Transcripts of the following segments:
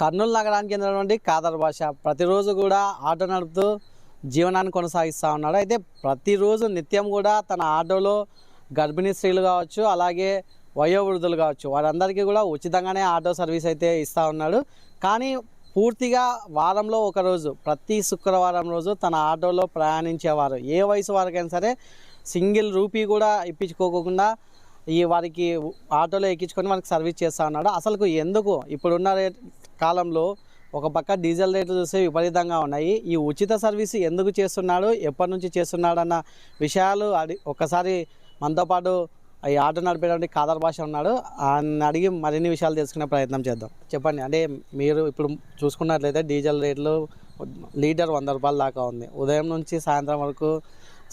కర్నూలు నగరానికి చెందినటువంటి ఖాదర్ భాష ప్రతిరోజు కూడా ఆటో నడుపుతూ జీవనాన్ని కొనసాగిస్తూ ఉన్నాడు. అయితే ప్రతిరోజు నిత్యం కూడా తన ఆటోలో గర్భిణీ స్త్రీలు కావచ్చు, అలాగే వయోవృద్ధులు కావచ్చు, వారందరికీ కూడా ఉచితంగానే ఆటో సర్వీస్ అయితే ఇస్తూ ఉన్నాడు. కానీ పూర్తిగా వారంలో ఒకరోజు, ప్రతి శుక్రవారం రోజు తన ఆటోలో ప్రయాణించేవారు ఏ వయసు వారికైనా సరే సింగిల్ రూపీ కూడా ఇప్పించుకోకుండా వారికి ఆటోలో ఎక్కించుకొని వారికి సర్వీస్ చేస్తూ ఉన్నాడు. అసలు ఎందుకు ఇప్పుడున్న కాలంలో ఒక పక్క డీజిల్ రేట్లు చూస్తే విపరీతంగా ఉన్నాయి. ఈ ఉచిత సర్వీస్ ఎందుకు చేస్తున్నాడు, ఎప్పటి నుంచి చేస్తున్నాడు అన్న విషయాలు ఒక్కసారి మనతో పాటు ఈ ఆటో నడిపేటువంటి ఖాదర్ భాష ఉన్నాడు. ఆయన అడిగి మరిన్ని విషయాలు తెలుసుకునే ప్రయత్నం చేద్దాం. చెప్పండి, అంటే మీరు ఇప్పుడు చూసుకున్నట్లయితే డీజిల్ రేట్లు లీటర్ 100 రూపాయల దాకా ఉంది. ఉదయం నుంచి సాయంత్రం వరకు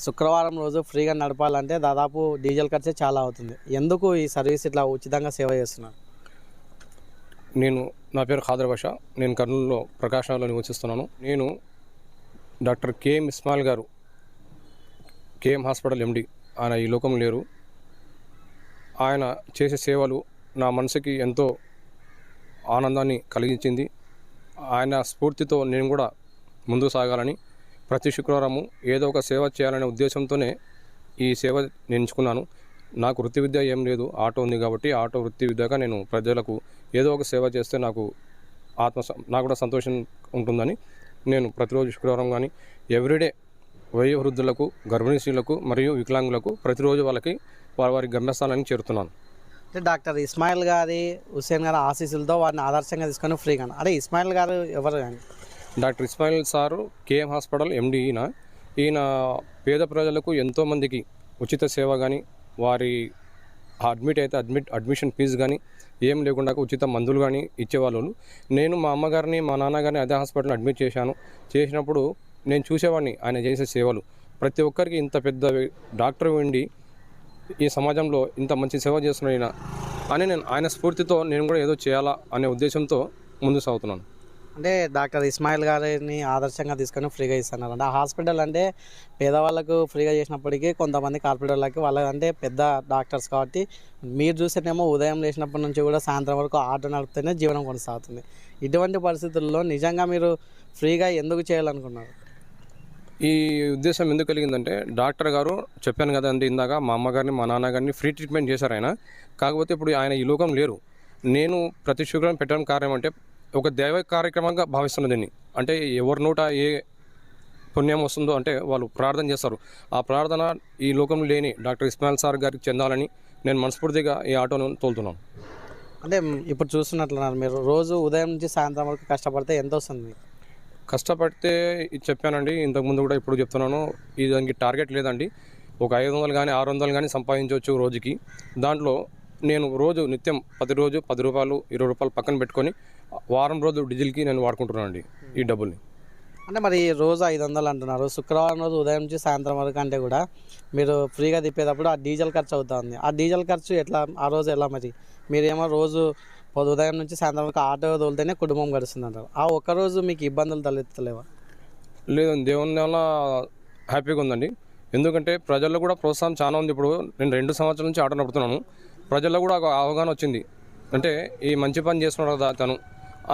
శుక్రవారం రోజు ఫ్రీగా నడపాలంటే దాదాపు డీజిల్ ఖర్చే చాలా అవుతుంది. ఎందుకు ఈ సర్వీస్ ఇట్లా ఉచితంగా సేవ చేస్తున్నారు? నా పేరు ఖాదర్ భాష. నేను కర్నూలులో ప్రకాశంలో నివసిస్తున్నాను. నేను డాక్టర్ కేఎం ఇస్మాయిల్ గారు, కేఎం హాస్పిటల్ ఎండి, ఆయన ఈ లోకం లేరు. ఆయన చేసే సేవలు నా మనసుకి ఎంతో ఆనందాన్ని కలిగించింది. ఆయన స్ఫూర్తితో నేను కూడా ముందుకు సాగాలని, ప్రతి శుక్రవారము ఏదో ఒక సేవ చేయాలనే ఉద్దేశంతోనే ఈ సేవ నేను ఎంచుకున్నాను. నాకు వృత్తి విద్య ఏం లేదు, ఆటో ఉంది కాబట్టి ఆటో వృత్తి విద్యగా నేను ప్రజలకు ఏదో ఒక సేవ చేస్తే నాకు కూడా సంతోషం ఉంటుందని నేను ప్రతిరోజు శుక్రవారం కానీ ఎవ్రీడే వయోవృద్ధులకు, గర్భిణీ స్త్రీలకు మరియు వికలాంగులకు ప్రతిరోజు వాళ్ళకి వారి గమ్యస్థానానికి చేరుతున్నాను. అంటే డాక్టర్ ఇస్మాయిల్ గారి, హుస్సేన్ గారి ఆశీస్సులతో వారిని ఆదర్శంగా తీసుకొని ఫ్రీగా. అంటే ఇస్మాయిల్ గారు ఎవరు? Doctor Ismail sir KM hospital MD. ఈయన పేద ప్రజలకు ఎంతోమందికి ఉచిత సేవ కానీ, వారి అడ్మిట్ అయితే అడ్మిషన్ ఫీజు కానీ ఏం లేకుండా ఉచిత మందులు కానీ ఇచ్చేవాళ్ళు. నేను మా అమ్మగారిని, మా నాన్నగారిని అదే హాస్పిటల్ అడ్మిట్ చేసినప్పుడు నేను చూసేవాడిని ఆయన చేసే సేవలు. ప్రతి ఒక్కరికి ఇంత పెద్ద డాక్టర్ ఉండి ఈ సమాజంలో ఇంత మంచి సేవ చేస్తున్నాడు అని ఆయన స్ఫూర్తితో నేను కూడా ఏదో చేయాలా అనే ఉద్దేశంతో ముందుకు సాగుతున్నాను. అంటే డాక్టర్ ఇస్మాయిల్ గారిని ఆదర్శంగా తీసుకొని ఫ్రీగా ఇస్తున్నారు. అంటే ఆ హాస్పిటల్ అంటే పేదవాళ్ళకు ఫ్రీగా చేసినప్పటికీ కొంతమంది కార్పొరేటర్లకి వాళ్ళంటే పెద్ద డాక్టర్స్ కాబట్టి మీరు చూసేనేమో ఉదయం లేచినప్పటి నుంచి కూడా సాయంత్రం వరకు ఆటో నడిపితేనే జీవనం కొనసాగుతుంది. ఇటువంటి పరిస్థితుల్లో నిజంగా మీరు ఫ్రీగా ఎందుకు చేయాలనుకున్నారు? ఈ ఉద్దేశం ఎందుకు కలిగిందంటే, డాక్టర్ గారు చెప్పాను కదండి ఇందాక, మా అమ్మగారిని, మా నాన్నగారిని ఫ్రీ ట్రీట్మెంట్ చేశారు ఆయన. కాకపోతే ఇప్పుడు ఆయన ఈ లోకం లేరు. నేను ప్రతి శుక్రవారం పెట్టడం కారణం అంటే ఒక దైవ కార్యక్రమంగా భావిస్తున్న దీన్ని. అంటే ఎవరి నోట ఏ పుణ్యం వస్తుందో అంటే వాళ్ళు ప్రార్థన చేస్తారు. ఆ ప్రార్థన ఈ లోకంలో లేని డాక్టర్ ఇస్మాయిల్ సార్ గారికి చెందాలని నేను మనస్ఫూర్తిగా ఈ ఆటోను తోలుతున్నాను. అంటే ఇప్పుడు చూస్తున్నట్లున్నారు, మీరు రోజు ఉదయం నుంచి సాయంత్రం వరకు కష్టపడితే ఎంత వస్తుంది? కష్టపడితే చెప్పానండి ఇంతకుముందు కూడా, ఇప్పుడు చెప్తున్నాను, ఇది దానికి టార్గెట్ లేదండి. ఒక 500 కానీ 600 కానీ సంపాదించవచ్చు రోజుకి. దాంట్లో నేను రోజు నిత్యం ప్రతిరోజు 10 రూపాయలు 20 రూపాయలు పక్కన పెట్టుకొని వారం రోజు డీజిల్కి నేను వాడుకుంటున్నాను అండి ఈ డబ్బుల్ని. అంటే మరి రోజు 500 అంటున్నారు, శుక్రవారం రోజు ఉదయం నుంచి సాయంత్రం వరకు అంటే కూడా మీరు ఫ్రీగా తిప్పేటప్పుడు ఆ డీజిల్ ఖర్చు అవుతుంది. ఆ డీజిల్ ఖర్చు ఎట్లా ఆ రోజు ఎలా? మరి మీరేమో రోజు ఉదయం నుంచి సాయంత్రం వరకు ఆటో తోలితేనే కుటుంబం గడుస్తుంది అంటారు. ఆ ఒక్కరోజు మీకు ఇబ్బందులు తలెత్తలేవా? లేదండి, దేవుని వల్ల హ్యాపీగా ఉందండి. ఎందుకంటే ప్రజల్లో కూడా ప్రోత్సాహం చాలా ఉంది. ఇప్పుడు నేను 2 సంవత్సరాల నుంచి ఆటో నడుపుతున్నాను. ప్రజల్లో కూడా ఒక అవగాహన వచ్చింది. అంటే ఈ మంచి పని చేస్తున్నాడు కదా తను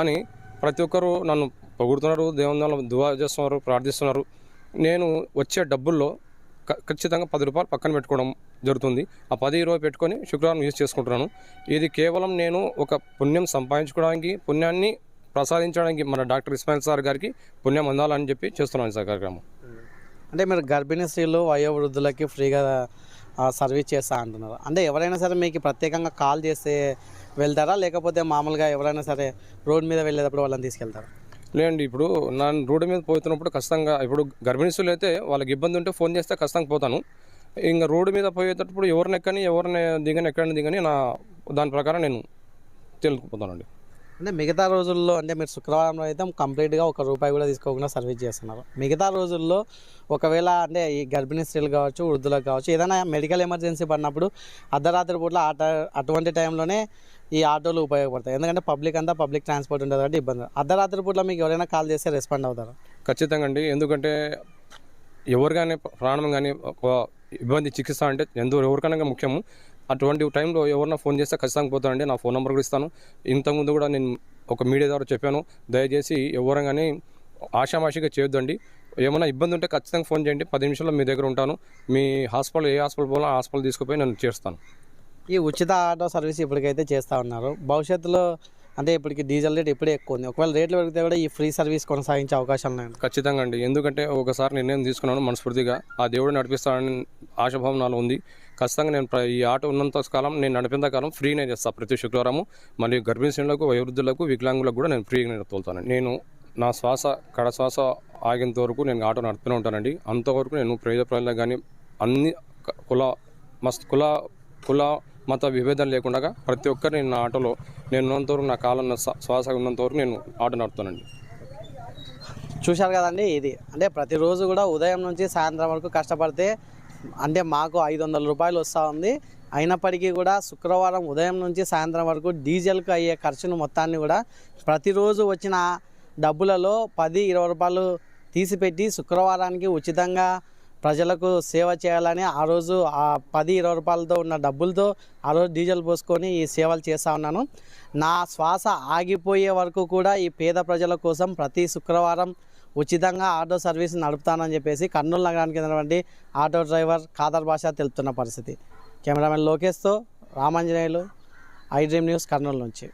అని ప్రతి ఒక్కరూ నన్ను పొగుడుతున్నారు, దేవుని వల్ల దువా చేస్తున్నారు, ప్రార్థిస్తున్నారు. నేను వచ్చే డబ్బుల్లో ఖచ్చితంగా 10 రూపాయలు పక్కన పెట్టుకోవడం జరుగుతుంది. ఆ 10-20 పెట్టుకొని శుక్రవారం యూజ్ చేసుకుంటున్నాను. ఇది కేవలం నేను ఒక పుణ్యం సంపాదించుకోవడానికి, పుణ్యాన్ని ప్రసాదించడానికి మన డాక్టర్ ఇస్మాయిల్ సార్ గారికి పుణ్యం అందాలని చెప్పి చేస్తున్నాను సార్ కార్యక్రమం. అంటే మీరు గర్భిణీ స్త్రీలు, వయోవృద్ధులకి ఫ్రీగా సర్వీస్ చేస్తా అంటున్నారు. అంటే ఎవరైనా సరే మీకు ప్రత్యేకంగా కాల్ చేస్తే వెళ్తారా, లేకపోతే మామూలుగా ఎవరైనా సరే రోడ్ మీద వెళ్ళేటప్పుడు వాళ్ళని తీసుకెళ్తారా? లేదండి, ఇప్పుడు నేను రోడ్డు మీద పోతున్నప్పుడు ఖచ్చితంగా, ఇప్పుడు గర్భిణీస్తులు అయితే వాళ్ళకి ఇబ్బంది ఉంటే ఫోన్ చేస్తే ఖచ్చితంగా పోతాను. ఇంకా రోడ్డు మీద పోయేటప్పుడు ఎవరిని దిగని, ఎక్కడిని దిగని దాని ప్రకారం నేను తెలుసుకుపోతానండి. అంటే మిగతా రోజుల్లో అంటే మీరు శుక్రవారంలో అయితే కంప్లీట్గా ₹1 కూడా తీసుకోకుండా సర్వీస్ చేస్తున్నారు. మిగతా రోజుల్లో ఒకవేళ అంటే ఈ గర్భిణీ స్త్రీలు కావచ్చు, వృద్ధులకు కావచ్చు, ఏదైనా మెడికల్ ఎమర్జెన్సీ పడినప్పుడు అర్ధరాత్రి పూట్ల అటువంటి టైంలోనే ఈ ఆటోలు ఉపయోగపడతాయి. ఎందుకంటే పబ్లిక్ ట్రాన్స్పోర్ట్ ఉంటుంది కాబట్టి ఇబ్బంది. అర్ధరాత్రి పూట్ల మీకు ఎవరైనా కాల్ చేస్తే రెస్పాండ్ అవుతారు? ఖచ్చితంగా అండి. ఎందుకంటే ఎవరు కానీ ప్రాణం కానీ ఒక ఇబ్బంది చికిత్స అంటే ఎవరికైనా ముఖ్యము. అటువంటి టైంలో ఎవరన్నా ఫోన్ చేస్తే ఖచ్చితంగా పోతానండి. నా ఫోన్ నెంబర్ కూడా ఇస్తాను. ఇంతకుముందు కూడా నేను ఒక మీడియా ద్వారా చెప్పాను. దయచేసి ఎవరు కానీ ఆషామాషిగా చేయొద్దండి. ఏమైనా ఇబ్బంది ఉంటే ఖచ్చితంగా ఫోన్ చేయండి. 10 నిమిషాల్లో మీ దగ్గర ఉంటాను. మీ హాస్పిటల్ ఏ హాస్పిటల్ పోవాలో ఆ హాస్పిటల్ తీసుకుపోయి నేను చేస్తాను. ఈ ఉచిత ఆటో సర్వీస్ ఇప్పటికైతే చేస్తూ ఉన్నారు. భవిష్యత్తులో అంటే ఇప్పటికి డీజిల్ రేట్ ఇప్పుడే ఎక్కువ ఉంది. ఒకవేళ రేట్లు పెరిగితే కూడా ఈ ఫ్రీ సర్వీస్ కొనసాగించే అవకాశం ఉన్నాయి. ఖచ్చితంగా అండి. ఎందుకంటే ఒకసారి నిర్ణయం తీసుకున్నాను మనస్ఫూర్తిగా. ఆ దేవుడు నడిపిస్తానని ఆశాభావం నాలో ఉంది. ఖచ్చితంగా నేను ఈ ఆటో ఉన్నంత కాలం, నేను నడిపినంత కాలం ఫ్రీనే చేస్తాను ప్రతి శుక్రవారము. మళ్ళీ గర్భిణీ స్త్రీలకు, వయోవృద్ధులకు, వికలాంగులకు కూడా నేను ఫ్రీగా తోలుతాను. నేను నా కడ శ్వాస ఆగేంత వరకు నేను ఆటో నడుపుతూనే ఉంటానండి. అంతవరకు నేను ప్రజలకు కానీ అన్ని కుల మత విభేదం లేకుండా ప్రతి ఒక్కరు నేను నా ఆటోలో నేను ఉన్నంతవరకు, నా కాలం శ్వాస ఉన్నంతవరకు నేను ఆటో నడుపుతానండి. చూశారు కదండి, ఇది అంటే ప్రతిరోజు కూడా ఉదయం నుంచి సాయంత్రం వరకు కష్టపడితే అంటే మాకు ₹500 వస్తూ ఉంది. అయినప్పటికీ కూడా శుక్రవారం ఉదయం నుంచి సాయంత్రం వరకు డీజిల్కి అయ్యే ఖర్చును మొత్తాన్ని కూడా ప్రతిరోజు వచ్చిన డబ్బులలో ₹10-20 తీసిపెట్టి శుక్రవారానికి ఉచితంగా ప్రజలకు సేవ చేయాలని ఆ రోజు ఆ ₹10-20 ఉన్న డబ్బులతో ఆ రోజు డీజిల్ పోసుకొని ఈ సేవలు చేస్తూ ఉన్నాను. నా శ్వాస ఆగిపోయే వరకు కూడా ఈ పేద ప్రజల కోసం ప్రతి శుక్రవారం ఉచితంగా ఆటో సర్వీస్ నడుపుతానని చెప్పేసి కర్నూలు నగరానికి చెందినటువంటి ఆటో డ్రైవర్ ఖాదర్ బాషా తెలుపుతున్న పరిస్థితి. కెమెరామెన్ లోకేష్తో Ramanjaneyulu, I dream news, Kurnool నుంచి.